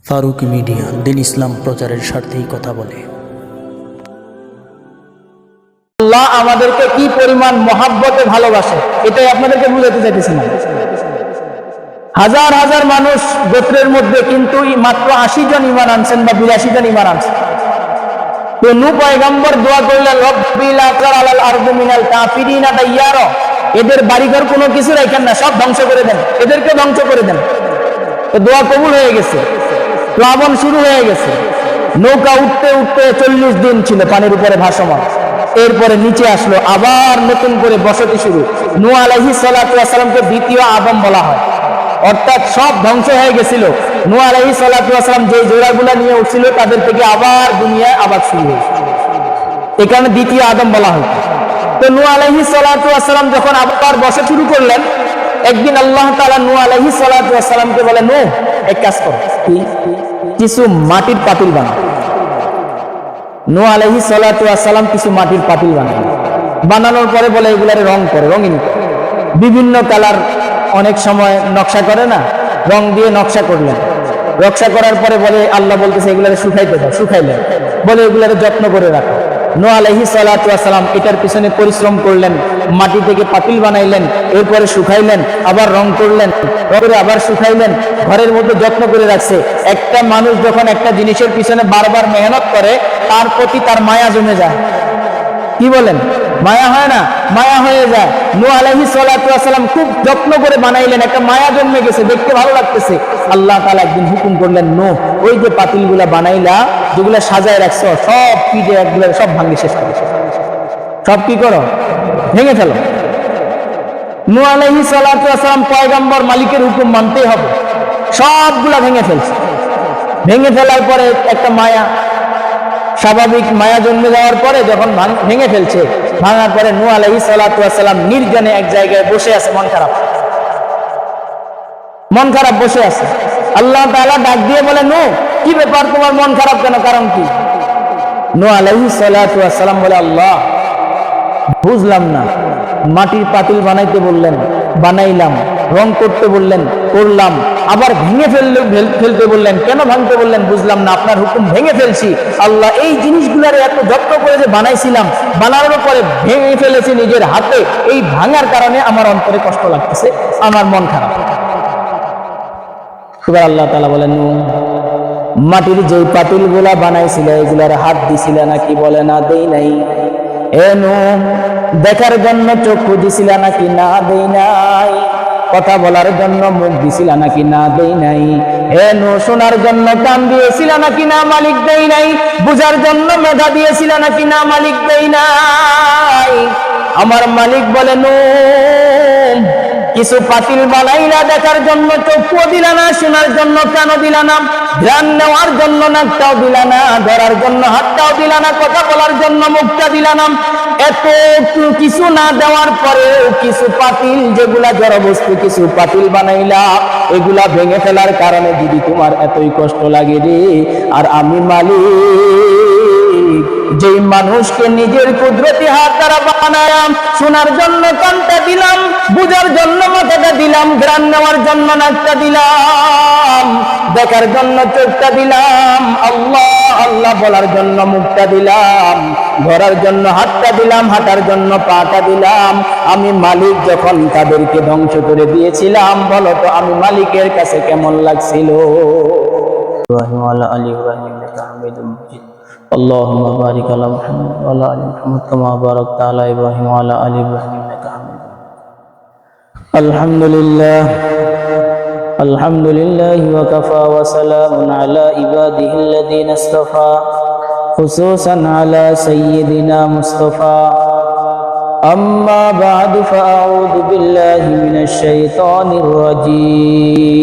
Faruk media দিন ইসলাম প্রচারের স্বার্থেই কথা বলে। আল্লাহ আমাদেরকে কি পরিমাণ মহাব্বতে ভালোবাসে এটাই আপনাদেরকে বুঝাতে চাইতেছি না। হাজার হাজার মানুষ গোত্রের মধ্যে কিন্তু মাত্র 80 জন ঈমান আনছেন বা 82 জন ঈমান আনছেন। তো নূহ পয়গম্বর দোয়া করলেন, রব্বি লা তার আলাল আরদি মিনাল কাফিরিনা দাইয়ারা, এদের বাড়িঘর কোনো কিছু রাখেন না, সব ধ্বংস করে দেন, এদেরকে ধ্বংস করে দেন। তো দোয়া কবুল হয়ে গেছে, প্লাবন শুরু হয়ে গেছে। নৌকা উঠতে উঠতে 40 দিন ছিল পানির উপরে ভাসমান। এরপরে নিচে আসলো, আবার নতুন করে বসতি শুরু। নূহ আলাইহিস সালাতু ওয়াস সালামকে দ্বিতীয় আদম বলা হয়, অর্থাৎ সব ধ্বংস হয়ে গেছিল। নূহ আলাইহিস সালাতু ওয়াস সালাম যে জোড়াগুলা নিয়ে উঠছিল তাদের থেকে আবার দুনিয়ায় আবার শুরু হয়েছে, এই কারণে দ্বিতীয় আদম বলা হয়। তো নূহ আলাইহিস সালাতু ওয়াস সালাম যখন আবার বসা শুরু করলেন, একদিন আল্লাহ তাআলা নূহ আলাইহিস সালাতু ওয়াস সালামকে বলে, নূহ এক কাজ করো, কিছু মাটির পাতিল বানাও। নূহ আলাইহিস সালাতু ওয়াস সালাম কিছু মাটির পাতিল বানানোর পরে বলে এগুলারে রং করে, রঙিন বিভিন্ন কালার, অনেক সময় নকশা করে না, রং দিয়ে নকশা করলেন। নকশা করার পরে বলে আল্লাহ বলতেছে এগুলারে শুকাইতে দাও, শুকাইলেন। বলে এগুলারে যত্ন করে রাখো। নূহ আলাইহিস সালাতু ওয়াস সালাম এটার পিছনে পরিশ্রম করলেন, মাটি থেকে পাতিল বানাইলেন, এরপরে শুকাইলেন, আবার রং করলেন, পরে আবার শুকাইলেন, ঘরের মধ্যে যত্ন করে রাখছে। একটা মানুষ যখন একটা জিনিসের পিছনে বারবার মেহনত করে, তার প্রতি তার মায়া জমে যায়। কি বলেন? মায়া হয় না? মায়া হয়ে যায়। নূহ আলাইহিস সালাতু ওয়াস সালাম খুব যত্ন করে বানাইলেন, একটা মায়া জন্মে গেছে, দেখতে ভালো লাগতেছে। আল্লাহ তাআলা একদিন হুকুম করলেন, নূহ ওই যে পাতিলগুলা বানাইলা, যেগুলা সাজায় রাখছো, সব পিঠে একগুলা সব ভাঙে শেষ করে, সব কি করো, ভেঙে ফেলো। নূহ আলাইহিস সালাতু ওয়াস সালাম পয়গম্বর, মালিকের হুকুম মানতেই হবে, সবগুলা ভেঙে ফেলছে। ভেঙে ফেলার পরে একটা মায়া, স্বাভাবিক মায়া জন্মে যাওয়ার পরে যখন ভেঙে ফেলছে, ভাঙার পরে নূহ আলাইহিস সালাতু ওয়াস সালাম নির্জনে এক জায়গায় বসে আছে, মন খারাপ বসে আছে। আল্লাহ তাআলা ডাক দিয়ে বলে, নূহ কি ব্যাপার, তোমার মন খারাপ কেন, কারণ কি? নূহ আলাইহিস সালাতু ওয়াস সালাম বলে, আল্লাহ বুঝলাম না, মাটির পাতিল বানাইতে বললেন, বানাইলাম, রং করতে বললেন, করলাম, আবার ভেঙে ফেলতে বললেন, কেন ভাঙতে বললেন বুঝলাম না, আপনার হুকুম ভেঙে ফেলছি। আল্লাহ এই জিনিসগুলার এত যত্ন করে যে বানাইছিলাম, বানানোর পরে ভেঙে ফেলেছি নিজের হাতে, এই ভাঙার কারণে আমার অন্তরে কষ্ট লাগতেছে, আমার মন খারাপ। এবার আল্লাহ তাআলা বলেন, নূহ মাটির যে পাতিল গুলা বানাইছিল এগুলার হাত দিছিল নাকি? বলে না, দেই নাই। এ নূহ দেখার জন্য চক্ষু দিছিল নাকি? না, দেই নাই। কথা বলার জন্য মুখ দিছিল নাকি? না, দেই নাই। এ নূহ শোনার জন্য কান দিয়েছিল নাকি? না, মালিক দেই নাই। বুঝার জন্য মেধা দিয়েছিল নাকি? না, মালিক দেই নাই। আমার মালিক বলে, নূহ কিছু পাতিল বানাইলা, দেখার জন্য চক্ষু দিলা না, শোনার জন্য কান দিলা না, ধ্যান নেওয়ার জন্য নাকটাও দিলা না, ধরার জন্য হাতটাও দিলা না, কথা বলার জন্য মুখটা দিলা না। এত কিছু না দেওয়ার পরে কিছু পাতিল, যেগুলা জড় বস্তু, কিছু পাতিল বানাইলা, এগুলা ভেঙে ফেলার কারণে দিদি তোমার এতই কষ্ট লাগে রে। আর আমি মালিক, যেই মানুষকে নিজের কুদরতি হাত দ্বারা বানালাম, শোনার জন্য কানটা দিলাম, বুঝার জন্য মাথাটা দিলাম, ঘ্রাণ নেওয়ার জন্য নাকটা দিলাম, দেখার জন্য চোখটা দিলাম, আল্লাহ আল্লাহ বলার জন্য মুখটা দিলাম, ধরার জন্য হাতটা দিলাম, হাঁটার জন্য পাটা দিলাম। আমি মালিক যখন তাদেরকে ধ্বংস করে দিয়েছিলাম, বলো তো আমি মালিকের কাছে কেমন লাগছিল? اللهم بارك على محمد وعلى ال محمد كما باركت على ابراهيم وعلى ال ابراهيم انك حميد مجيد. الحمد لله وكفى وسلام على عباده الذين اصطفى خصوصا على سيدنا مصطفى. أما بعد فأعوذ بالله من الشيطان الرجيم.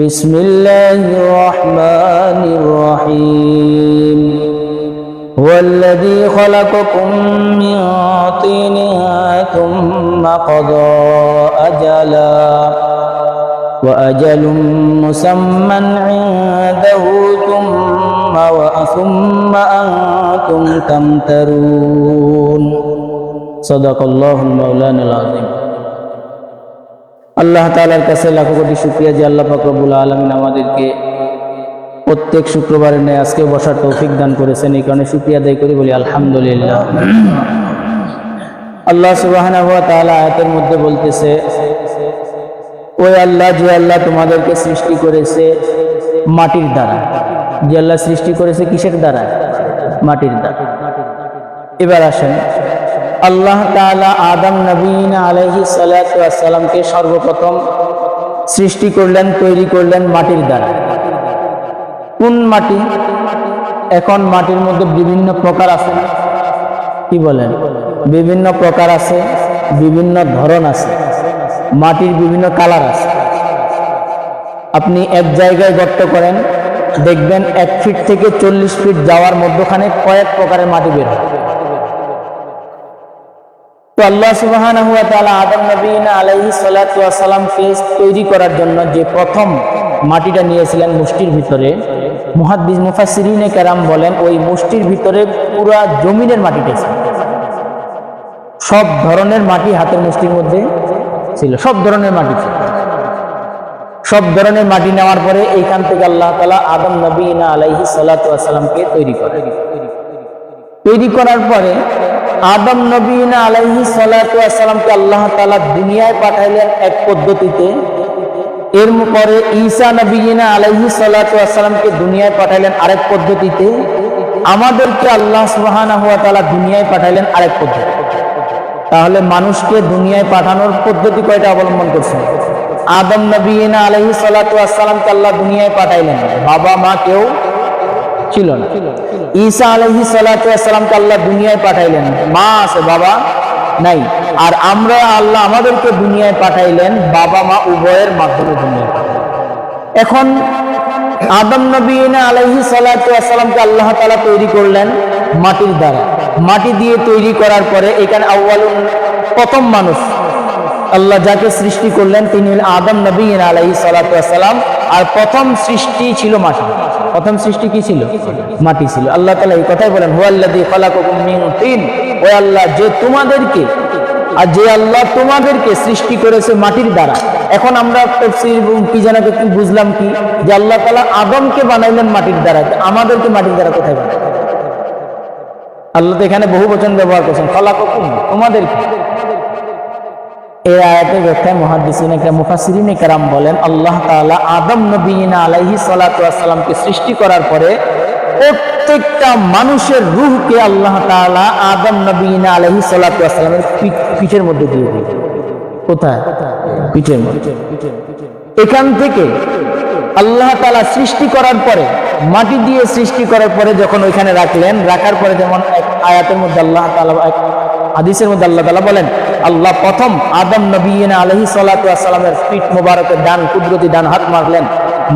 بسم الله الرحمن الرحيم. والذي خلقكم من طين ثم قضى أجلا وأجل مسمى عنده ثم أنتم تمترون. صدق الله المولانا العظيم. আল্লাহ তাআলার কাছে লাখো কোটি শুকরিয়া যে আল্লাহ পাক রব্বুল আলামিন আমাদেরকে প্রত্যেক শুক্রবারের ন্যায় আজকে বসার তৌফিক দান করেছেন। এই কারণে শুকরিয়া আদায় করি, বলি আলহামদুলিল্লাহ। আল্লাহ সুবহানাহু ওয়া তাআলা আয়াতের মধ্যে বলতেছে, ওই আল্লাহ যে আল্লাহ তোমাদেরকে সৃষ্টি করেছে মাটির দ্বারা, যে আল্লাহ সৃষ্টি করেছে কিসের দ্বারা? মাটির দ্বারা। এবার আসেন, আল্লাহ তাআলা আদম নবীন আলাইহিস সালাতু ওয়াস সালামকে সর্বপ্রথম সৃষ্টি করলেন, তৈরি করলেন মাটির দ্বারা। কোন মাটি? এখন মাটির মধ্যে বিভিন্ন প্রকার আছে, কি বলেন? বিভিন্ন প্রকার আছে, বিভিন্ন ধরন আছে, মাটির বিভিন্ন কালার আছে। আপনি এক জায়গায় গর্ত করেন, দেখবেন 1 ফিট থেকে 40 ফিট যাওয়ার মধ্যখানে কয়েক প্রকারের মাটি বের হয়। তো আল্লাহ সুবহানাহু ওয়া তাআলা আদম নবীন আলাইহিস সালাতু ওয়াস সালামকে তৈরি করার জন্য যে প্রথম মাটিটা নিয়েছিলেন মুষ্টির ভিতরে, মুহাদ্দিস মুফাসসিরিনে কেরাম বলেন ওই মুষ্টির ভিতরে পুরা জমিনের মাটিটা ছিল। সব ধরনের মাটি হাতের মুষ্টির মধ্যে ছিল, সব ধরনের মাটি ছিল। সব ধরনের মাটি নেওয়ার পরে এইখান থেকে আল্লাহ তাআলা আদম নবীন আলাইহিস সালাতু ওয়াস সালামকে তৈরি করেন। তৈরি করার পরে আদম নবীন আলাইহিস সালাতু ওয়াস সালামকে আল্লাহ তাআলা দুনিয়ায় পাঠাইলেন এক পদ্ধতিতে। এর পরে ঈসা নবীন আলাইহিস সালাতু ওয়াস সালামকে দুনিয়ায় পাঠাইলেন আরেক পদ্ধতিতে। আমাদেরকে আল্লাহ সুবহানাহু ওয়া তাআলা দুনিয়ায় পাঠাইলেন আরেক পদ্ধতি। তাহলে মানুষকে দুনিয়ায় পাঠানোর পদ্ধতি কয়টা অবলম্বন করছেন? আদম নবীন আলাইহিস সালাতু ওয়াস সালামকে আল্লাহ দুনিয়ায় পাঠাইলেন, বাবা মা কেউ ছিল না। ঈসা আলাইহিস সালাতু ওয়াস সালামকে আল্লাহ দুনিয়ায় পাঠাইলেন, মা আছে বাবা নাই। আর আমরা আল্লাহ আমাদেরকে দুনিয়ায় পাঠাইলেন বাবা মা উভয়ের মাধ্যমে দুনিয়ায়। এখন আদম নবীন আলাইহিস সালাতু ওয়াস সালামকে আল্লাহ তাআলা তৈরি করলেন মাটির দ্বারা। মাটি দিয়ে তৈরি করার পরে এখানে প্রথম মানুষ আল্লাহ যাকে সৃষ্টি করলেন তিনি হলেন আদম নবীন আলাইহিস সালাতু ওয়াস সালাম। আর প্রথম সৃষ্টি ছিল মাটি। প্রথম সৃষ্টি কি ছিল? মাটি ছিল। আল্লাহ তাআলা এই কথাই বলেন, হুয়াল্লাযী খালাকাকুম মিন তিন, ওই আল্লাহ যে তোমাদেরকে, আর যে আল্লাহ তোমাদেরকে সৃষ্টি করেছে মাটির দ্বারা। এখন আমরা তাফসীর কি জানাকে কি বুঝলাম কি, যে আল্লাহ তাআলা আদমকে বানাইলেন মাটির দ্বারা, আমাদেরকে মাটির দ্বারা কোথায় বানাইলেন? আল্লাহ তো এখানে বহু বচন ব্যবহার করছেন, খালাকাকুম তোমাদেরকে। এই আয়াতের ব্যাখ্যায় মুফাসসিরিনে কেরাম বলেন, আল্লাহ তাআলা আদম নবীন আলাইহিস সালাতু ওয়াস সালামকে সৃষ্টি করার পরে প্রত্যেকটা মানুষের রূহকে আল্লাহ তাআলা আদম নবীন আলাইহিস সালাতু ওয়াস সালামের পিঠের মধ্যে দিয়ে দিলেন। কোথায়? পিঠের মধ্যে। এখান থেকে আল্লাহ তাআলা সৃষ্টি করার পরে, মাটি দিয়ে সৃষ্টি করার পরে যখন ওইখানে রাখলেন, রাখার পরে যেমন এক আয়াতের মধ্যে আল্লাহ তাআলা, এক হাদিসের মধ্যে আল্লাহ তাআলা বলেন, আল্লাহ প্রথম আদম নবীন আলাইহিস সালাতু ওয়াস সালামের পিঠ মোবারকের ডান কুদরতি ডান হাত মারলেন।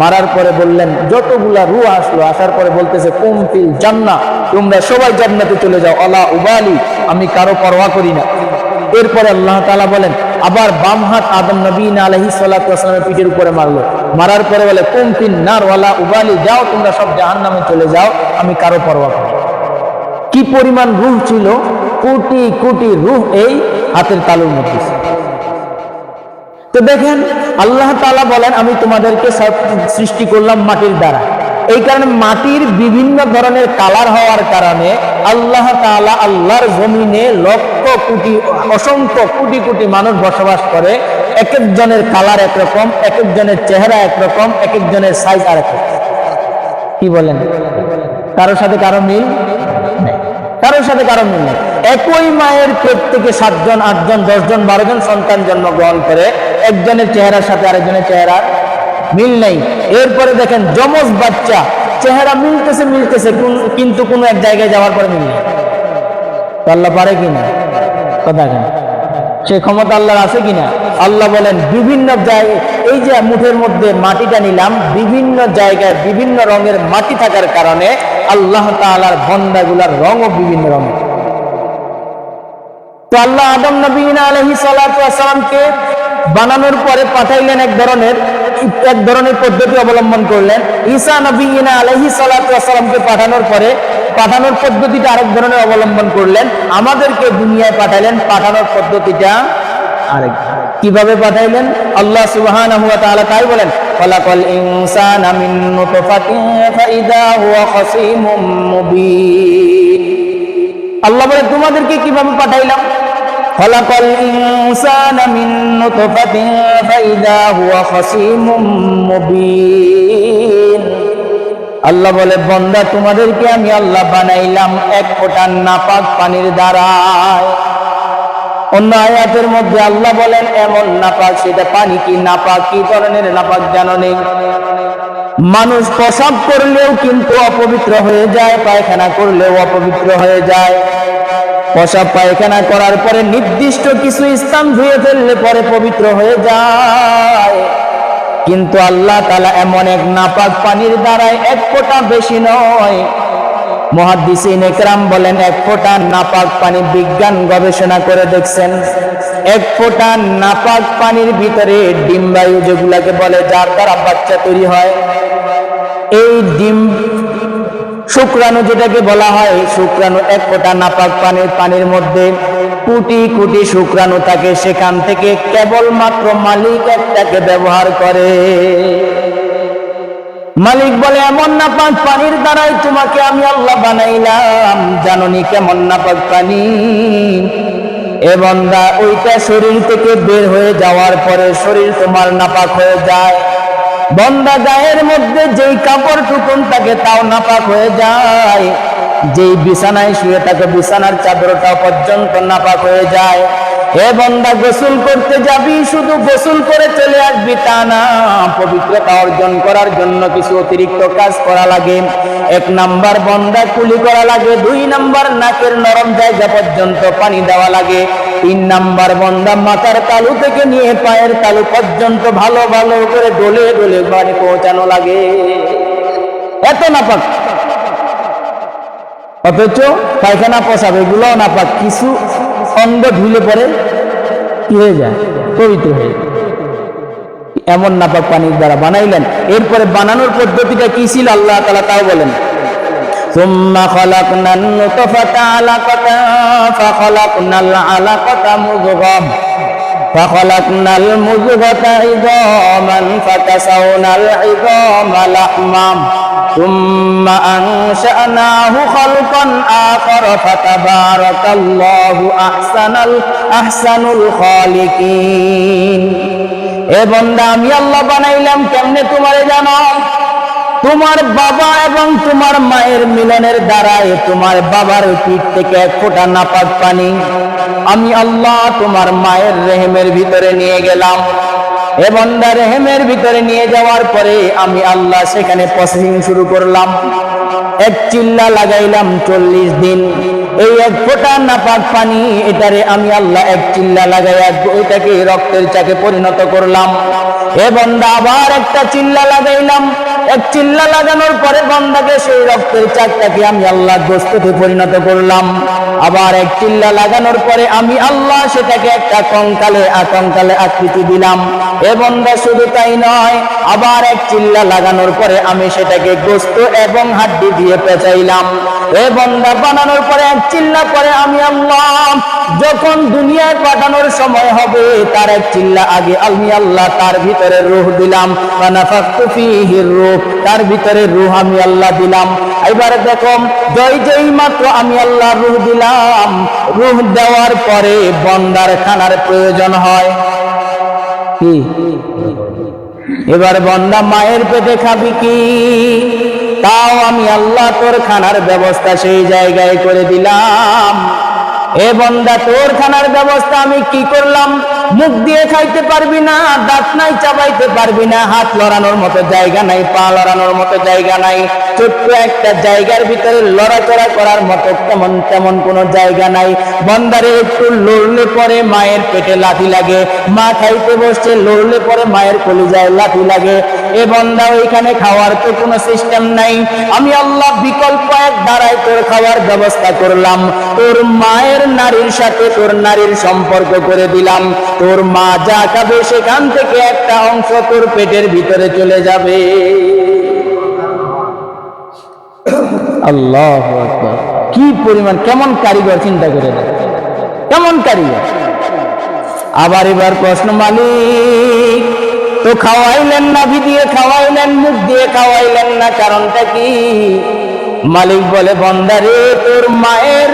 মারার পরে বললেন, যতগুলা রূহ আসলো, আসার পরে বলতেছে কুম ফিল জান্নাহ, তোমরা সবাই জান্নাতে চলে যাও, আলা উবালি, আমি কারো পরোয়া করি না। এরপরে আল্লাহ তাআলা বলেন, আবার বাম হাত আদম নবীন আলাইহিস সালাতু ওয়াস সালামের পিঠের উপরে মারলো। মারার পরে বলে কুম ফিন নার ওয়ালা উবালি, যাও তোমরা সব জাহান্নামে চলে যাও, আমি কারো পরোয়া করি না। কি পরিমাণ রূহ ছিল! কোটি কোটি রূহ এই হাতের তালুর মধ্যে। তো দেখেন আল্লাহ তাআলা বলেন, আমি তোমাদেরকে সৃষ্টি করলাম মাটির দ্বারা। এই কারণে মাটির বিভিন্ন ধরনের কালার হওয়ার কারণে আল্লাহ তাআলা আল্লাহর জমিনে লক্ষ কোটি, অসংখ্য কোটি কোটি মানুষ বসবাস করে। এক একজনের কালার একরকম, এক একজনের চেহারা একরকম, এক একজনের সাইজ আরেক রকম। কি বলেন? কারোর সাথে কারো মিল নেই, কারোর সাথে কারো মিল নেই। একই মায়ের পেট থেকে 7 জন 8 জন 10 জন 12 জন সন্তান জন্মগ্রহণ করে, একজনের চেহারার সাথে আরেকজনের চেহারার মিল নেই। এরপরে দেখেন যমজ বাচ্চা, চেহারা মিলতেছে কিন্তু কোনো এক জায়গায় যাওয়ার পরে মিল নেই। আল্লাহ পারে কিনা? কথা কেন? সেই ক্ষমতা আল্লাহর আছে কিনা? আল্লাহ বলেন বিভিন্ন জায়গায়, এই যে মুঠের মধ্যে মাটিটা নিলাম, বিভিন্ন জায়গায় বিভিন্ন রঙের মাটি থাকার কারণে আল্লাহ তাআলার বান্দাগুলার রঙও বিভিন্ন রঙের। তো আল্লাহ আদম নবীন আলাইহিস সালাতু ওয়াস সালামকে বানানোর পরে পাঠাইলেন এক ধরনের পদ্ধতি অবলম্বন করলেন। ঈসা নবীন আলাইহিস সালাতু ওয়াস সালামকে পাঠানোর পরে পাঠানোর পদ্ধতিটা আরেক ধরনের অবলম্বন করলেন। আমাদেরকে দুনিয়ায় পাঠাইলেন, পাঠানোর পদ্ধতিটা আরেক। কিভাবে পাঠাইলেন? আল্লাহ সুবহানাহু ওয়া তাআলা তাই বলেন, খালাকাল ইনসানা মিন নুতফাতিন ফাইদা হুয়া খাসীমুম মুবিন। আল্লাহ বলে তোমাদেরকে কিভাবে পাঠাইলাম? খালাকাল ইনসানা মিন নুতফাতিন ফাইদা হুয়া খাসীমুম মুবিন। আল্লাহ বলে বান্দা তোমাদেরকে আমি আল্লাহ বানাইলাম এক ফোঁটা নাপাক পানির দ্বারায়। অন্য আয়াতের মধ্যে আল্লাহ বলেন এমন নাপাক, সেটা পানি কি নাপাক, কি ধরনের নাপাক জানো নেই? মানুষ প্রসাব করলেও কিন্তু অপবিত্র হয়ে যায়, পায়খানা করলেও অপবিত্র হয়ে যায়। প্রসাব পায়খানা করার পরে নির্দিষ্ট কিছু স্থান ধুয়ে ফেললে পরে পবিত্র হয়ে যায়, কিন্তু আল্লাহ তাআলা এমন এক নাপাক পানির দ্বারায় এক ফোঁটা, বেশি নয়, মুহাদ্দিসিন ইকরাম বলেন এক ফোঁটা নাপাক পানি, বিজ্ঞান গবেষণা করে দেখছেন এক ফোঁটা নাপাক পানির ভিতরে ডিম্বায়ু যেগুলাকে বলে, যার দ্বারা বাচ্চা তৈরি হয়, এই ডিম শুক্রাণু যেটাকে বলা হয়, শুক্রাণু এক ফোঁটা নাপাক পানির মধ্যে কোটি কোটি শুক্রাণু থাকে। সেখান থেকে কেবলমাত্র মালিক একটাকে ব্যবহার করে। মালিক বলে এমন নাপাক পানির দ্বারাই তোমাকে আমি আল্লাহ বানাইলাম। জাননি কেমন নাপাক পানি? এ বান্দা, ওইটা শরীর থেকে বের হয়ে যাওয়ার পরে শরীর তোমার নাপাক হয়ে যায়। বান্দা গায়ের মধ্যে যেই কাপড় টুকুন থাকে তাও নাপাক হয়ে যায়। যেই বিছানায় শুয়ে থাকে বিছানার চাদরটা পর্যন্ত নাপাক হয়ে যায়। হে বান্দা, গোসল করতে যাবি, শুধু গোসল করে চলে আসবি তা না, পবিত্রতা অর্জন করার জন্য কিছু অতিরিক্ত কাজ করা লাগে। 1 নাম্বার বান্দা কুলি করা লাগে, 2 নাম্বার নাকের নরম জায়গা পর্যন্ত পানি দেওয়া লাগে, 3 নাম্বার বান্দা মাথার তালু থেকে নিয়ে পায়ের তালু পর্যন্ত ভালো ভালো করে ডলে ডলে পানি পৌঁছানো লাগে। এত নাপাক। অথচ পায়খানা প্রসাব এগুলোও নাপাক। কিছু অঙ্গ ধুলে পরে কি হয়ে যায়? পবিত্র হয়ে যায়। এমন নাপাক পানির দ্বারা বানাইলেন। এরপরে বানানোর পদ্ধতিটা কি ছিল আল্লাহ তাআলা তাও বলেন, সুম্মা খালাকনান নুতফাতা আলাকাতা ফাখালাকনাল আলাকাতা মুযগাম ফাখালাকনাল মুযগাতা ইযামান ফাকাসাওনাল ইযামা লাহমান সুম্মা আনশা'নাহু খালকান আখার ফাতাবারাকাল্লাহু আহসানুল খালিকিন। এ বান্দা, আমি আল্লাহ বানাইলাম কেমনে তোমারে জানো? তোমার বাবা এবং তোমার মায়ের মিলনের দ্বারাই তোমার বাবার পিঠ থেকে 1 ফোঁটা নাপাক পানি আমি আল্লাহ তোমার মায়ের রেহেমের ভিতরে নিয়ে গেলাম। এ বান্দা, রেহেমের ভিতরে নিয়ে যাওয়ার পরে আমি আল্লাহ সেখানে প্রসেসিং শুরু করলাম। 1 চিল্লা লাগাইলাম 40 দিন। এই 1 ফোঁটা নাপাক পানি, এটারে আমি আল্লাহ 1 চিল্লা লাগাইয়া ওইটাকে রক্তের চাকে পরিণত করলাম। এ বান্দা, আবার একটা চিল্লা লাগাইলাম। 1 চিল্লা লাগানোর পরে বান্দাকে সেই রক্তের চাকটাকে আমি আল্লাহ গোশতে পরিণত করলাম। আবার 1 চিল্লা লাগানোর পরে আমি আল্লাহ সেটাকে একটা কঙ্কালে আকৃতি দিলাম। এ বান্দা, শুধু তাই নয়, আবার 1 চিল্লা লাগানোর পরে আমি সেটাকে গোশত এবং হাড্ডি দিয়ে পেঁচাইলাম। এ বান্দা, বানানোর পরে 1 চিল্লা পরে আমি আল্লাহ যখন দুনিয়ায় পাঠানোর সময় হবে তার 1 চিল্লা আগে আমি আল্লাহ তার ভিতরে রূহ দিলাম। ফানাফাখতু ফীহির রূহ, তার ভিতরে রূহ আমি আল্লাহ দিলাম। এবার দেখো, যেই মাত্র আমি আল্লাহ রূহ দিলাম, রূহ দেওয়ার পরে বান্দার খানার প্রয়োজন হয় কি? এবার বান্দা মায়ের পেটে খাবি কি? তাও আমি আল্লাহ তোর খানার ব্যবস্থা সেই জায়গায় করে দিলাম। এ বান্দা, তোর খানার ব্যবস্থা আমি কি করলাম? মুখ দিয়ে খাইতে পারবি না, দাঁত নাই, চাবাইতে পারবি না, হাত লড়ানোর মতো জায়গা নাই, পা লড়ানোর মতো জায়গা নাই, ছোট্ট একটা জায়গার ভিতরে লড়াচড়া করার মতো তেমন কোনো জায়গা নাই। বান্দারে একটু লড়লে পরে মায়ের পেটে লাথি লাগে, মা খাইতে বসছে, লড়লে পরে মায়ের কলিজায় লাথি লাগে। এ বান্দা, ওইখানে খাওয়ার তো কোনো সিস্টেম নাই। আমি আল্লাহ বিকল্প এক দ্বারাই তোর খাওয়ার ব্যবস্থা করলাম। তোর মায়ের নারীর সাথে তোর নারীর সম্পর্ক করে দিলাম। তোর মা যা খাবে সেখান থেকে একটা অংশ তোর পেটের ভিতরে চলে যাবে। আল্লাহু আকবার! কি পরিমাণ, কেমন কারিগর, চিন্তা করে দেখ, কেমন কারিগর! আবার এবার প্রশ্ন, মালিক তো খাওয়াইলেন, নাভি দিয়ে খাওয়াইলেন, মুখ দিয়ে খাওয়াইলেন না, কারণটা কি? মালিক বলে, বান্দারে তোর মায়ের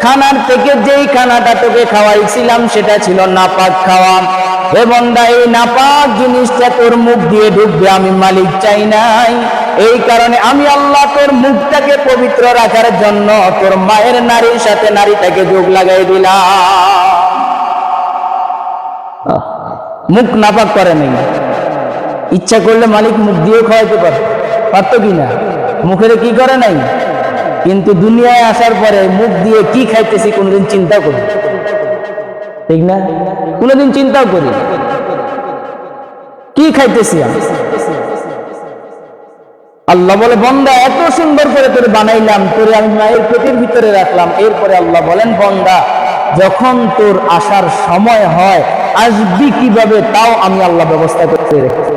খানার থেকে যেই খানাটা তোকে খাওয়াইছিলাম সেটা ছিল নাপাক খাওয়া। হে বান্দা, এই নাপাক জিনিসটা তোর মুখ দিয়ে ঢুকবে আমি মালিক চাই নাই। এই কারণে আমি আল্লাহ তোর মুখটাকে পবিত্র রাখার জন্য তোর মায়ের নারীর সাথে নারীটাকে যোগ লাগাই দিলাম। মুখ নাপাক করে নাই, ইচ্ছা করলে মালিক মুখ দিয়েও খাওয়াইতে পারতো কিনা? মুখের কি করে নাই, কিন্তু দুনিয়ায় আসার পরে মুখ দিয়ে কি খাইতেছি কোনোদিন চিন্তা করি, ঠিক না? কোনোদিন চিন্তাও করি কি খাইতেছি। আল্লাহ বলে, বান্দা এত সুন্দর করে তোরে বানাইলাম, তোরে আমি মায়ের পেটের ভিতরে রাখলাম। এরপরে আল্লাহ বলেন, বান্দা যখন তোর আসার সময় হয় আসবি কিভাবে তাও আমি আল্লাহ ব্যবস্থা করে রেখেছি,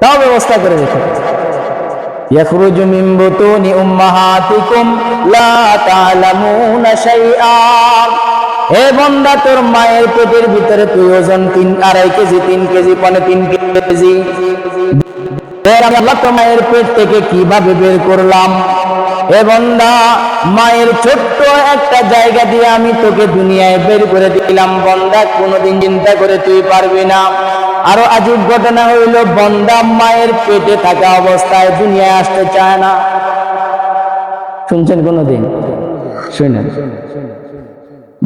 তাও ব্যবস্থা করে রেখেছি। ইয়াখরুজু মিন বুতুনি উম্মাহাতিকুম লা তা'লামুনা শাইআ। হে বান্দা, তোর মায়ের পেটের ভিতরে তুই ওজন 2.5 কেজি, 3 কেজি, 3.5 কেজি, আল্লাহ তো মায়ের পেট থেকে কিভাবে বের করলাম। হে বান্দা, মায়ের ছোট্ট একটা জায়গা দিয়ে আমি তোকে দুনিয়ায় বের করে দিলাম। বান্দা কোনোদিন চিন্তা করে তুই পারবি না। আরো আজীব ঘটনা হইল, বান্দা মায়ের পেটে থাকা অবস্থায় দুনিয়ায় আসতে চায় না। শুনছেন কোনোদিন? শুনেন,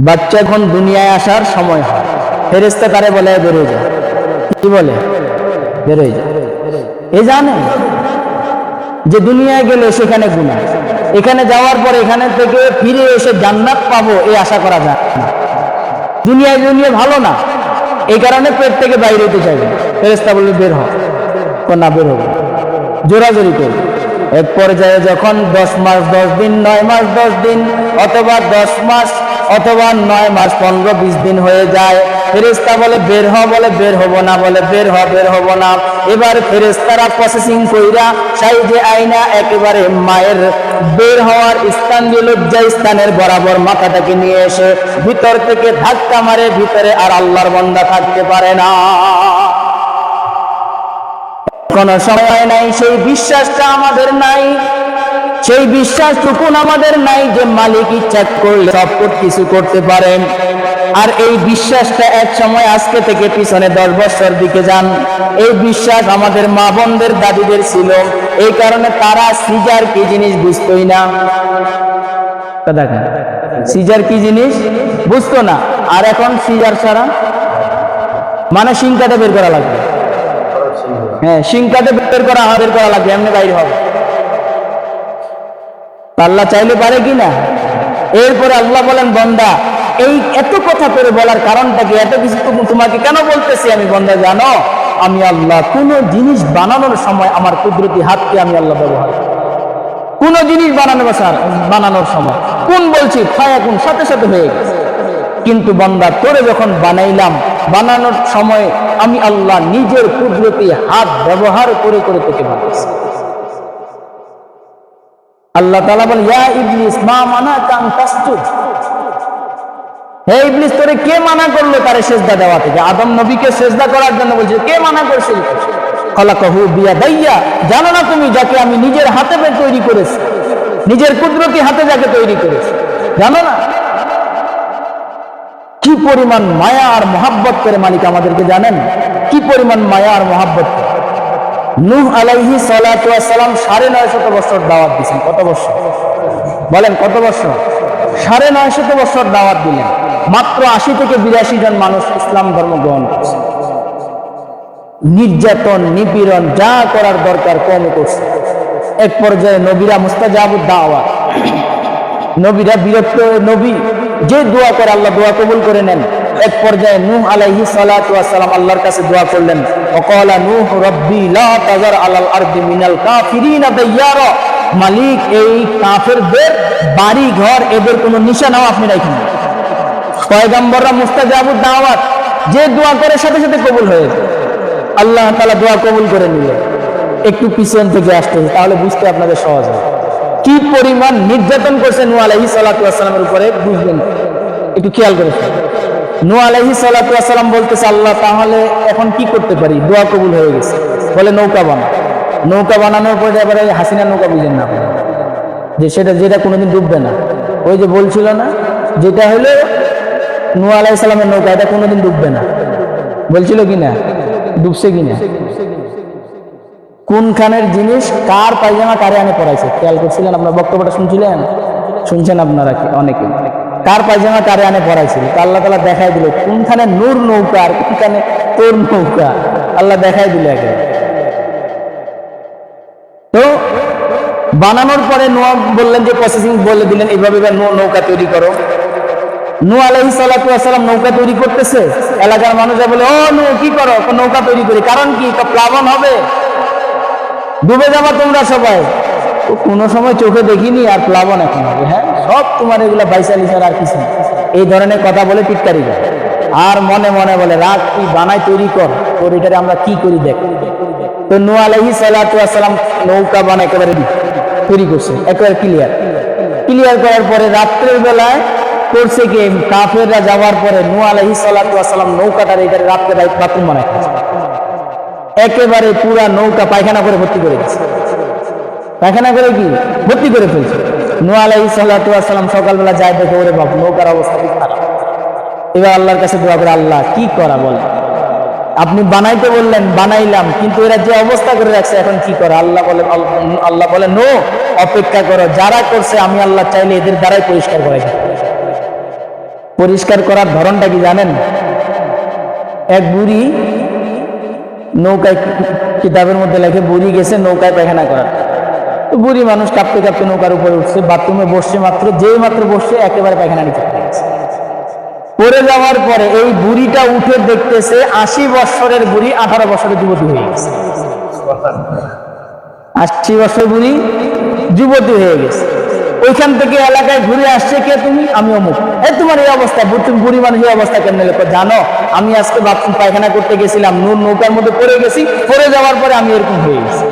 বাচ্চা এখন দুনিয়ায় আসার সময় হয়, ফেরেশতা তারে বলে বেরোয় যায়। কি বলে? বেরোয় যায়। এ জানে যে দুনিয়ায় গেলে সেখানে গুনাহ, এখানে যাওয়ার পর এখানে থেকে ফিরে এসে জান্নাত পাবো এই আশা করা যায় না। দুনিয়ায় ভালো না, এই কারণে পেট থেকে বাইরে হতে চাইবে। ফেরেশতা বলবে বের হ, না বের হবে, জোরাজোরি করবে। এক পর্যায়ে যখন 10 মাস 10 দিন, 9 মাস 10 দিন, অথবা 10 মাস অথবা 9 মাস 15-20 দিন হয়ে যায়, ফেরেশতা বলে বের হ, বলে বের হব না, বলে বের হব না। এবার ফেরেশতারা প্রসেসিং কইরা সাইজে আইনা একেবারে মায়ের বের হওয়ার স্থান দিয়ে লজ্জা স্থানের বরাবর মাথাটাকে নিয়ে এসে ভিতর থেকে ধাক্কা মারে ভিতরে, আর আল্লাহর বান্দা থাকতে পারে না। কোনো সময় নাই, সেই বিশ্বাসটা আমাদের নাই, সেই বিশ্বাসটুকু আমাদের নাই যে মালিক ইচ্ছা করলে সব কিছু করতে পারেন। আর এই বিশ্বাসটা এক সময়, আজকে থেকে পিছনে 10 বছর দিকে যান, এই বিশ্বাস আমাদের মা বোনদের দাদিদের ছিল। এই কারণে তারা সিজার কি জিনিস বুঝতোই না। সিজার কি জিনিস বুঝতো না। আর এখন সিজার ছাড়া মানে সিংকাতে বের করা লাগবে। হ্যাঁ, সিংকাতে বের করা লাগবে, এমনি বাইরে হবে। আল্লাহ চাইলে পারে কিনা? এরপরে আল্লাহ বলেন, বান্দা এই এত কথা করে বলার কারণটা কি? এত কিছু তোমাকে কেন বলতেছি আমি? বান্দা জানো, আমি আল্লাহ কোন জিনিস বানানোর সময় আমার কুদরতি হাতকে আমি আল্লাহ ব্যবহার করি। কোন জিনিস বানানোর সময় কোন বলছি ফায়াকুন, সাথে সাথে হয়ে গেছে। কিন্তু বান্দা তোরে যখন বানাইলাম, বানানোর সময় আমি আল্লাহ নিজের কুদরতি হাত ব্যবহার করে করে তোকে বানাইছি। আল্লাহ তাআলা বলেন, ইয়া ইবলিস মা মানাকা আন তাসজুদ। হে ইবলিস, তোরে কে মানা করলো তারে সিজদা দেওয়া থেকে? আদম নবীকে সিজদা করার জন্য বলছে, কে মানা করছিল? খালাকাহু বিয়াদাইয়া। জানো না তুমি যাকে আমি নিজের হাতে তৈরি করেছি, নিজের কুদরতি হাতে যাকে তৈরি করেছি, জানো না? কি পরিমাণ মায়া আর মহাব্বত করে মালিক আমাদেরকে, জানেন কি পরিমাণ মায়া আর মহাব্বত করে? নূহ আলাইহিস সালাতু ওয়াস সালাম 950 বছর দাওয়াত দিয়েছেন। কত বছর বলেন? কত বছর? 950 বছর দাওয়াত দিলেন। মাত্র 80 থেকে 82 জন মানুষ ইসলাম ধর্ম গ্রহণ করছে। নির্যাতন, নিপীড়ন যা করার দরকার কম করছে। এক পর্যায়ে নবীরা মুস্তাজাবুদ দাওয়াত, নবীরা বিরক্ত, নবী যে দোয়া করে আল্লাহ দোয়া কবুল করে নেন। এক পর্যায়ে নূহ আলাইহিস সালাতু ওয়াস সালাম আল্লাহর কাছে দোয়া করলেন, ওয়াকালা নূহ রব্বি লা তাযার আলাল আরদি মিনাল কাফিরিনা দাইয়ারা। মালিক, এই কাফেরদের বাড়ি ঘর এদের কোনো নিশানাও আপনি রাখেন না। পয়গম্বররা মুস্তাজাবুদ দাওয়াত, যে দোয়া করে সাথে সাথে কবুল হয়ে যায়। আল্লাহ তাআলা দোয়া কবুল করে নিলেন। একটু পিছন থেকে আসতে, তাহলে বুঝতে আপনাদের সহজ হবে কি পরিমাণ নির্যাতন করছে নূহ আলাইহিস সালাতু ওয়াস সালামের উপরে, বুঝবেন। একটু খেয়াল করে নূহ আলাইহিস সালাতু ওয়াস সালাম বলতেছে, আল্লাহ তাহলে এখন কি করতে পারি? দোয়া কবুল হয়ে গেছে, বলে নৌকা বানাও। নৌকা বানানোর পরে এবারে হাসিনা নৌকা বুঝেন না যে যেটা কোনোদিন ডুববে না, ওই যে বলছিল না, যেটা হলো নূহ আলাইহিস সালামের নৌকা, এটা কোনোদিন ডুববে না বলছিল কিনা? ডুবছে কিনা? কোনখানের জিনিস কার পায়জামা কারে আনে পড়াইছে খেয়াল করছিলেন? আপনার বক্তব্যটা শুনছিলেন? শুনছেন আপনারা কি? অনেকে কার পায়জামা কারে আনে পড়াইছিল, তা আল্লাহ তাআলা দেখাই দিল কোনখানে নূর নৌকা আর কোনখানে তোর নৌকা, আল্লাহ দেখাই দিল একে। তো বানানোর পরে নূহ বললেন যে প্রসেসিং বলে দিলেন, এইভাবে নৌকা তৈরি করো। নূহ আলাইহিস সালাতু ওয়াস সালাম নৌকা তৈরি করতেছে, এলাকার মানুষরা বলে, ও নূহ কি করো? নৌকা তৈরি করি। কারণ কি? প্লাবন হবে, ডুবে যাবা তোমরা সবাই। কোনো সময় চোখে দেখিনি আর প্লাবন এখন হবে। হ্যাঁ, সব তোমার এগুলা বাইসালি ছাড়া আর কিছু। এই ধরনের কথা বলে টিটকারি করে, আর মনে মনে বলে রাগ, তুই বানাই তৈরি কর, তোর এটারে আমরা কি করি দেখ। তো নূহ আলাইহিস সালাতু ওয়াস সালাম নৌকা বানায় একেবারে তৈরি করছে, একেবারে ক্লিয়ার করার পরে রাত্রের বেলায় করছে কি, কাফেররা যাওয়ার পরে নূহ আলাইহিস সালাতু ওয়াস সালাম নৌকাটার এটারে রাত্রে বাথরুম বানায় একেবারে পুরা নৌকা পায়খানা করে ভর্তি করে গেছে। পায়খানা করে কি ভর্তি করে ফেলছে। নূহ আলাইহিস সালাতু ওয়াস সালাম সকালবেলা যায়, দেখে ওরে বাপ, নৌকার অবস্থা খুব খারাপ। এবার আল্লাহর কাছে দোয়া করে, আল্লাহ কি করা বলে, আপনি বানাইতে বললেন, বানাইলাম, কিন্তু এরা যে অবস্থা করে রাখছে, এখন কি করা? আল্লাহ বলে নূহ, অপেক্ষা করো, যারা করছে আমি আল্লাহ চাইলে এদের দ্বারাই পরিষ্কার করাই। পরিষ্কার করার ধরনটা কি জানেন? এক বুড়ি নৌকায়, কিতাবের মধ্যে লেখে বুড়ি গেছে নৌকায় পায়খানা করার। তো বুড়ি মানুষ কাঁপতে কাঁপতে নৌকার উপরে উঠছে, বাথরুমে বসছে, যেই মাত্র বসছে একেবারে পায়খানা নিচে পড়ে গেছে। পড়ে যাওয়ার পরে এই বুড়িটা উঠে দেখতেছে 80 বছরের বুড়ি 18 বছরের যুবতী হয়ে গেছে। 80 বছরের বুড়ি যুবতী হয়ে গেছে। ওইখান থেকে এলাকায় ঘুরে আসছে, কে তুমি? আমি অমুক। তোমার এই অবস্থা, তুমি বুড়ি মানুষের অবস্থা কেন? জানো, আমি আজকে বাথরুম পায়খানা করতে গেছিলাম, নৌকার মধ্যে পড়ে গেছি, পড়ে যাওয়ার পরে আমি এরকম হয়ে গেছি।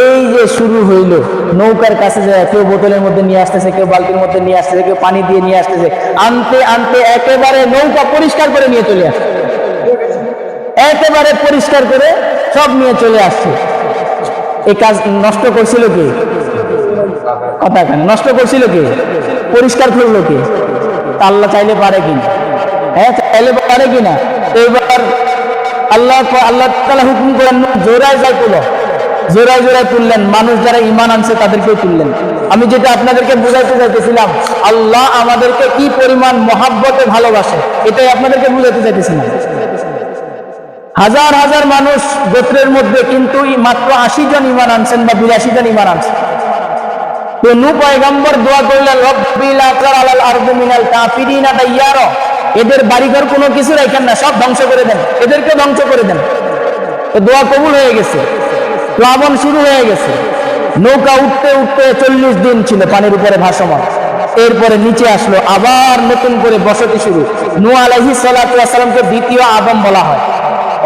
এই যে শুরু হইল, নৌকার কাছে যায়, কেউ বোতলের মধ্যে নিয়ে আসতেছে, কেউ বালতির মধ্যে নিয়ে আসতেছে, কেউ পানি দিয়ে নিয়ে আসতেছে, আনতে আনতে একেবারে নৌকা পরিষ্কার করে নিয়ে চলে আসছে, একেবারে পরিষ্কার করে সব নিয়ে চলে আসছে। এই কাজ নষ্ট করছিল কে? কথা কেন নষ্ট করছিল কে? পরিষ্কার করলো কে? আল্লাহ চাইলে পারে কিনা? হ্যাঁ, চাইলে পারে কিনা? এবার আল্লাহ তাআলা হুকুম করেন, জোড়ায় যায় তুলো, জোড়ায় জোড়ায় তুললেন, মানুষ যারা ঈমান আনছে তাদেরকেও তুললেন। আমি যেটা আপনাদেরকে বুঝাইতে চাইতেছিলাম, আল্লাহ আমাদেরকে কি পরিমাণ মহাব্বতে ভালোবাসে, এটাই আপনাদেরকে বুঝাইতে চাইতেছিলাম। হাজার হাজার মানুষ গোত্রের মধ্যে, কিন্তু মাত্র 80 জন ঈমান আনছেন বা 82 জন ঈমান আনছেন। তো নূহ পয়গম্বর দোয়া করলেন, রব্বি লা তার আলাল আরদি মিনাল কাফিরিনা দাইয়ারা, এদের বাড়িঘর কোনো কিছু রাখেন না, সব ধ্বংস করে দেন, এদেরকে ধ্বংস করে দেন। তো দোয়া কবুল হয়ে গেছে, প্লাবন শুরু হয়ে গেছে। নৌকা উঠতে উঠতে 40 দিন ছিল পানির উপরে ভাসমান। এরপরে নিচে আসলো, আবার নতুন করে বসতি শুরু। নূহ আলাইহিস সালাতু ওয়াস সালামকে দ্বিতীয় আদম বলা হয়,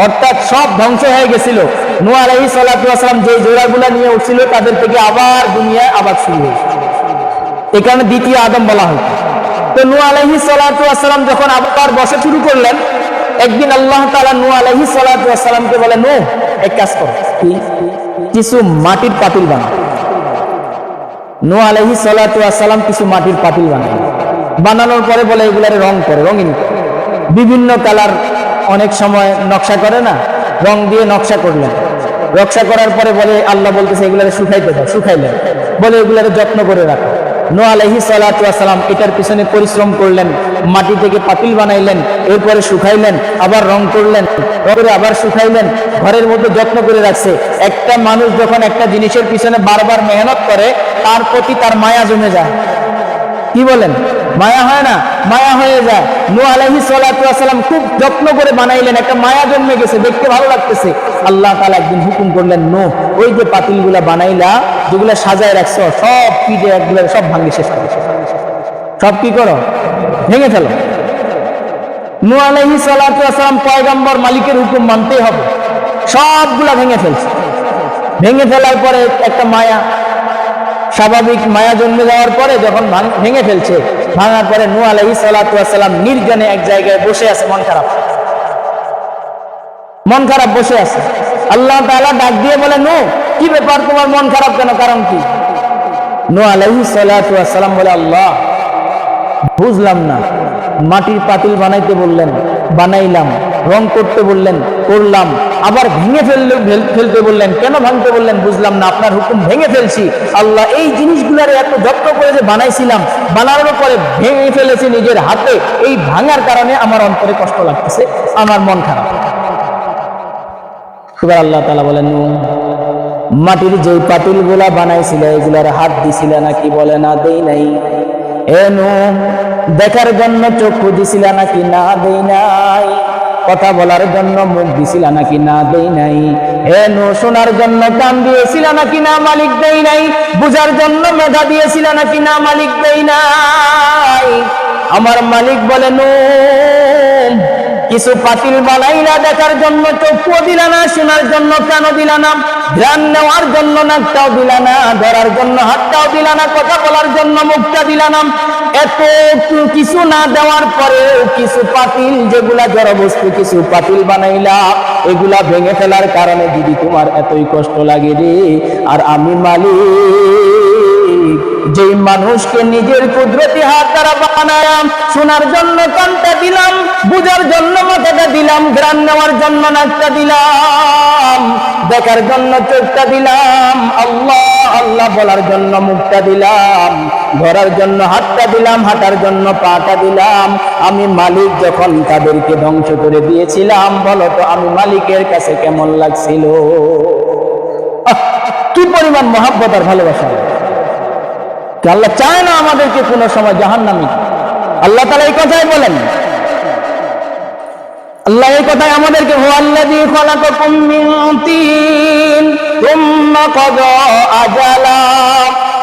অর্থাৎ সব ধ্বংস হয়ে গেছিল। নূহ আলাইহিস সালাতু ওয়াস সালাম যে জোড়াগুলা নিয়ে উঠছিল তাদের থেকে আবার দুনিয়ায় আবার শুরু হয়েছে, এই কারণে দ্বিতীয় আদম বলা হয়। তো নূহ আলাইহিস সালাতু ওয়াস সালাম যখন আবার বসা শুরু করলেন, একদিন আল্লাহ তাআলা নূহ আলাইহিস সালাতু ওয়াস সালামকে বলে, নূহ এক কাজ করো, কিছু মাটির পাতিল বানাও। নূহ আলাইহিস সালাতু ওয়াস সালাম কিছু মাটির পাতিল বানায়, বানানোর পরে বলে এগুলারে রং করে, রঙিন বিভিন্ন কালার, অনেক সময় নকশা করে না, রং দিয়ে নকশা করলেন। নকশা করার পরে বলে, আল্লাহ বলতেছে এগুলারে শুকাইতে দাও, শুকাইলেন, বলে এগুলারে যত্ন করে রাখো। নূহ আলাইহিস সালাতু ওয়াস সালাম এটার পিছনে পরিশ্রম করলেন, মাটি থেকে পাতিল বানাইলেন, এরপরে শুকাইলেন, আবার রং করলেন, রঙে আবার শুকাইলেন, ঘরের মধ্যে যত্ন করে রাখছে। একটা মানুষ যখন একটা জিনিসের পিছনে বারবার মেহনত করে, তার প্রতি তার মায়া জমে যায়। কি বলেন? মায়া হয় না? মায়া হয়ে যায়। নূহ আলাইহিস সালাতু ওয়াস সালাম খুব যত্ন করে বানাইলেন, একটা মায়া জন্মে গেছে, দেখতে ভালো লাগতেছে। আল্লাহ তাআলা একদিন হুকুম করলেন, নূহ ওই যে পাতিলগুলা বানাইলা, যেগুলা সাজায় রাখছো, সব পিঠে একগুলা সব ভাঙি শেষ করো, সব কি করো? ভেঙে ফেলো। নূহ আলাইহিস সালাতু ওয়াস সালাম পয়গম্বর, মালিকের হুকুম মানতেই হবে, সবগুলা ভেঙে ফেলছে। ভেঙে ফেলার পরে একটা মায়া, স্বাভাবিক মায়া জন্মে যাওয়ার পরে যখন ভেঙে ফেলছে, ভাঙার পরে নূহ আলাইহিস সালাতু ওয়াস সালাম নির্জনে এক জায়গায় বসে আছে, মন খারাপ বসে আছে। আল্লাহ তাআলা ডাক দিয়ে বলে, নূহ কি ব্যাপার, তোমার মন খারাপ কেন, কারণ কি? নূহ আলাইহিস সালাতু ওয়াস সালাম বলে, আল্লাহ বুঝলাম না, মাটির পাতিল বানাইতে বললেন, বানাইলাম, রং করতে বললেন, করলাম, আবার ভেঙে ফেলতে বললেন, কেন ভাঙতে বললেন বুঝলাম না, আপনার হুকুম ভেঙে ফেলছি। আল্লাহ এই জিনিসগুলোর এত যত্ন করে যে বানাইছিলাম, বানানোর পরে ভেঙে ফেলেছি নিজের হাতে, এই ভাঙার কারণে আমার অন্তরে কষ্ট লাগতেছে, আমার মন খারাপ। এবার আল্লাহ তাআলা বলেন, মাটির যে পাতিল গুলা বানাইছিল এগুলার হাত দিছিল নাকি? বলে না, দেই নাই। দেখার জন্য চক্ষু দিছিল নাকি? না, দেই নাই। কথা বলার জন্য মুখ দিছিল নাকি? না, দেই নাই। শোনার জন্য কান দিয়েছিল নাকি? না, মালিক দেই নাই। বুঝার জন্য মেধা দিয়েছিল নাকি? না, মালিক দেই নাই। আমার মালিক বলেন, কিছু পাতিল বানাইলা, দেখার জন্য চক্ষু দিলা না, শোনার জন্য কান দিলা না, ধ্যান নেওয়ার জন্য নাকটাও দিলা না, ধরার জন্য হাতটাও দিলা না, কথা বলার জন্য মুখটা দিলা না। এত কিছু না দেওয়ার পরে কিছু পাতিল, যেগুলা জড় বস্তু, কিছু পাতিল বানাইলা, এগুলা ভেঙে ফেলার কারণে যদি তোমার এতই কষ্ট লাগে রে, আর আমি মালিক যেই মানুষকে নিজের কুদরতি হাত দ্বারা বানালাম, শোনার জন্য কানটা দিলাম, বুঝার জন্য মাথাটা দিলাম, ঘ্রাণ নেওয়ার জন্য নাকটা দিলাম, দেখার জন্য চোখটা দিলাম, আল্লাহ আল্লাহ বলার জন্য মুখটা দিলাম, ধরার জন্য হাতটা দিলাম, হাঁটার জন্য পাটা দিলাম। আমি মালিক যখন তাদেরকে ধ্বংস করে দিয়েছিলাম, বলো তো আমি মালিকের কাছে কেমন লাগছিল? কি পরিমাণ মহব্বত আর ভালোবাসা! আল্লাহ চায় না আমাদেরকে কোনো সময় জাহান্নামী। আল্লাহ তাআলা এই কথাই বলেন, আল্লাহ এই কথাই আমাদেরকে, হুয়াল্লাযী খালাকাকুম মিন তিন সুম্মা কাযা আজালা।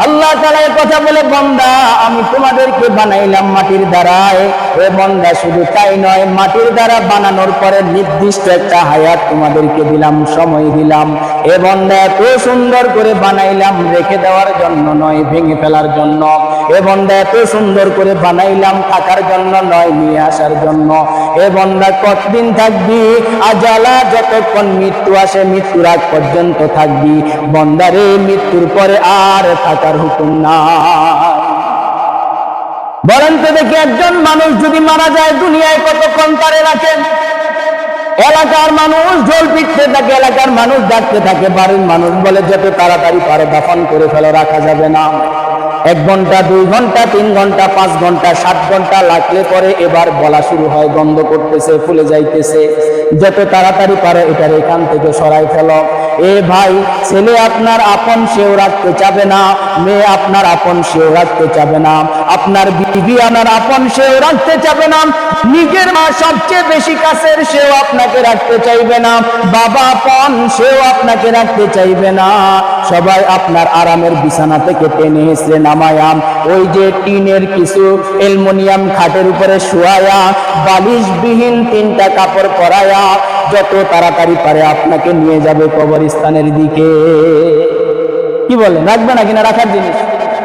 আল্লাহ তাআলা এই কথা বলে, বান্দা আমি তোমাদেরকে বানাইলাম মাটির দ্বারায়। এ বান্দা শুধু তাই নয়, মাটির দ্বারা বানানোর পরে নির্দিষ্ট একটা হায়াত তোমাদেরকে দিলাম, সময় দিলাম। এ বান্দা এত সুন্দর করে বানাইলাম রেখে দেওয়ার জন্য নয়, ভেঙে ফেলার জন্য। এ বান্দা এত সুন্দর করে বানাইলাম থাকার জন্য নয়, নিয়ে আসার জন্য। এ বান্দা কতদিন থাকবি? আজালা, যতক্ষণ মৃত্যু আসে, মৃত্যুর আগ পর্যন্ত থাকবি। বান্দারে মৃত্যুর পরে আর থাকার হুকুম না। বলেন তো দেখি, একজন মানুষ যদি মারা যায়, দুনিয়ায় কতক্ষণ তারে রাখেন? এলাকার মানুষ ঢোল পিটতে থাকে, এলাকার মানুষ ডাকতে থাকে, বাড়ির মানুষ বলে যত তাড়াতাড়ি পারো দাফন করে ফেলো, রাখা যাবে না। 1 ঘন্টা, 2 ঘন্টা, 3 ঘন্টা, 5 ঘন্টা, 7 ঘন্টা লাগলে পরে এবার বলা শুরু হয়, গন্ধ করতেছে, ফুলে যাইতেছে, যত তাড়াতাড়ি পারো এটার এখান থেকে সরাই ফেলো। এ ভাই, ছেলে আপনার আপন, সেও রাখতে চাবে না, মেয়ে আপনার আপন, সেও রাখতে চাবে না, আপনার বিবি আপনার আপন, সেও রাখতে চাবে না, নিজের মা সবচেয়ে বেশি কাছের, সেও আপনাকে রাখতে চাইবে না, বাবা আপন, সেও আপনাকে রাখতে চাইবে না। সবাই আপনার আরামের বিছানা থেকে টেনে হেসড়ে নামায়া, ওই যে টিনের কিছু অ্যালুমিনিয়াম খাটের উপরে শোয়ায়া, বালিশবিহীন 3টা কাপড় পরায়া, যত তাড়াতাড়ি পারে আপনাকে নিয়ে যাবে কবরস্থানের দিকে। কি বলেন, রাখবে নাকি না রাখার জিনিস?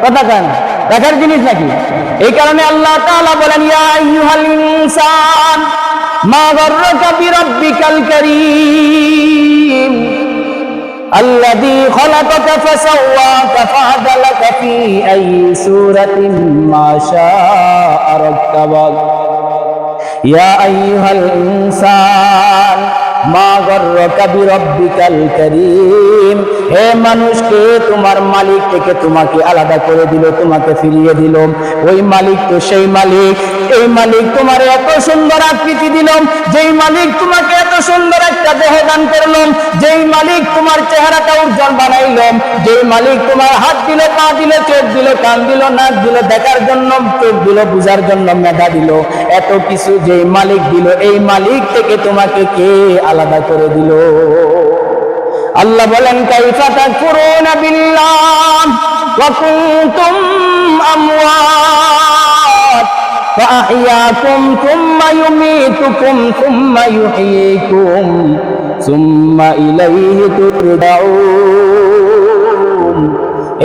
কথা কেন, রাখার জিনিস নাকি? এই কারণে আল্লাহ তাআলা বলেন, ইয়া আইয়ুহাল ইনসান মা গাররাকা বিরাব্বিকাল কারীম আল্লাযী খালাকাকা ফাসাওয়াকা ফাআদালাকা ফী আইয়ি সূরাতিন মা শাআ রাক্কাবাক। ইয়া আইয়ুহাল ইনসান মা গাররাকা বিরাব্বিকাল কারীম, হে মানুষকে তোমার মালিক থেকে তোমাকে আলাদা করে দিল, তোমাকে ফিরিয়ে দিল। ওই মালিক তো সেই মালিক, এই মালিক তোমার এত সুন্দর আকৃতি দিল, যেই মালিক তোমাকে এত সুন্দর একটা দেহ দান করল, যেই মালিক তোমার চেহারাটা উজ্জ্বল বানাইল, যেই মালিক তোমার হাত দিল, পা দিল, চোখ দিল, কান দিল, নাক দিল, দেখার জন্য চোখ দিল, বুঝার জন্য মেধা দিল, এত কিছু যেই মালিক দিল, এই মালিক থেকে তোমাকে কে আলাদা করে দিল? আল্লাহ বলেন, কাইফা তাকফুরুনা বিল্লাহ ওয়া কুনতুম আমওয়াত ফাআহইয়াকুম সুম্মা ইউমীতুকুম সুম্মা ইউহয়ীকুম সুম্মা ইলাইহি তুরজাউন।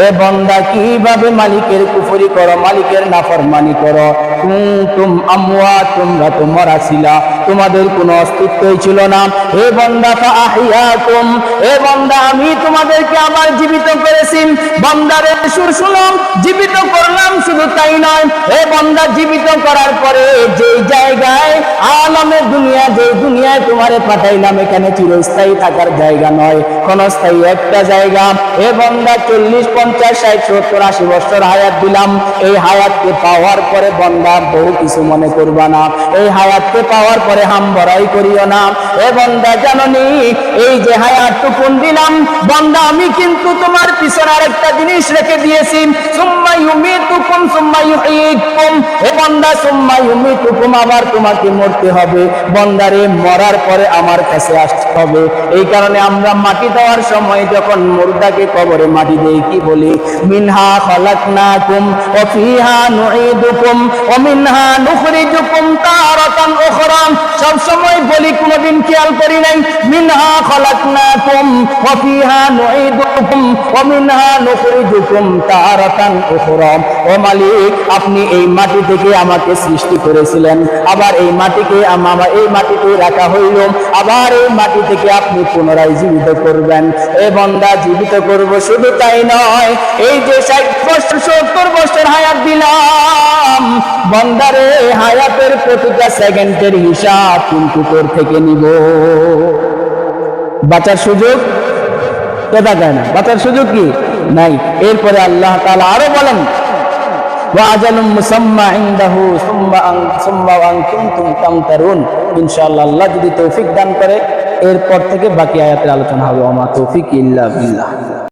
এ বান্দা কিভাবে মালিকের কুফরি করো, মালিকের নাফরমানি করো। কুনতুম আমওয়াত, তোমরা তো মরা ছিলা, তোমাদের কোনো অস্তিত্বই ছিল না। হে বান্দা ফাআহিয়াকুম, হে বান্দা আমি তোমাদেরকে আবার জীবিত করেছি। বান্দারে সুর শুনলাম, জীবিত করলাম, শুধু তাই নয়, হে বান্দা জীবিত করার পরে যে জায়গায় আলামে দুনিয়া, যে দুনিয়ায় তোমারে পাঠাইলাম, এখানে চিরস্থায়ী থাকার জায়গা নয়, ক্ষণস্থায়ী একটা জায়গা। হে বান্দা 40, 50, 60, 70, 80 বছর হায়াত দিলাম। এই হায়াতকে পাওয়ার পরে বান্দা বহু কিছু মনে করবা না, এই হায়াতকে পাওয়ার পরে হামবড়াই করিও না। এ বান্দা জাননি এই যে হায়াতটুকুন দিলাম বান্দা, আমি কিন্তু তোমার পিছনে আরেকটা জিনিস রেখে দিয়েছি, সুম্মা ইউমিতুকুম সুম্মা ইউহয়িকুম। হে বান্দা সুম্মা ইউমিতুকুম, আবার তোমাকে মরতে হবে। বান্দারে মরার পরে আমার কাছে আসতে হবে। এই কারণে আমরা মাটি দেওয়ার সময় যখন মুর্দাকে কবরে মাটি দেই কি বলি? মিনহা খালাকনাকুম ওয়া ফিহা নুঈদুকুম ওয়া মিনহা নুখরিজুকুম তারাতান উখরা। সব সময় বলি, কোনদিন খেয়াল করি নাই। মিনহা খালাকনাকুম ওয়া ফিহা নুঈদুকুম ওয়া মিনহা নুখরিজুকুম তারাতান উখরা। ও মালিক, আপনি এই মাটি থেকে আমাকে সৃষ্টি করেছিলেন, আবার এই মাটিকে এই মাটিতে রাখা হইল, আবার এই মাটি থেকে আপনি পুনরায় জীবিত করবেন। এ বান্দা জীবিত করব, শুধু তাই নয়, এই যে 60 বছর 70 বছর হায়াত দিলাম বান্দারে, হায়াতের প্রতিটা সেকেন্ডের হিসাব কিন্তু তোর থেকে নিব। বাঁচার সুযোগ কথা কয় না, বাঁচার সুযোগ কি নাই। এরপরে আল্লাহ তাআলা আরো বলেন, ওয়াজালুম মুসাম্মা ইনদাহু সুম্মা আনতুম তামতারুন। ইনশাআল্লাহ আল্লাহ যদি তৌফিক দান করে এরপর থেকে বাকি আয়াতের আলোচনা হবে। ওয়া মা তৌফিক ইল্লা বিল্লাহ।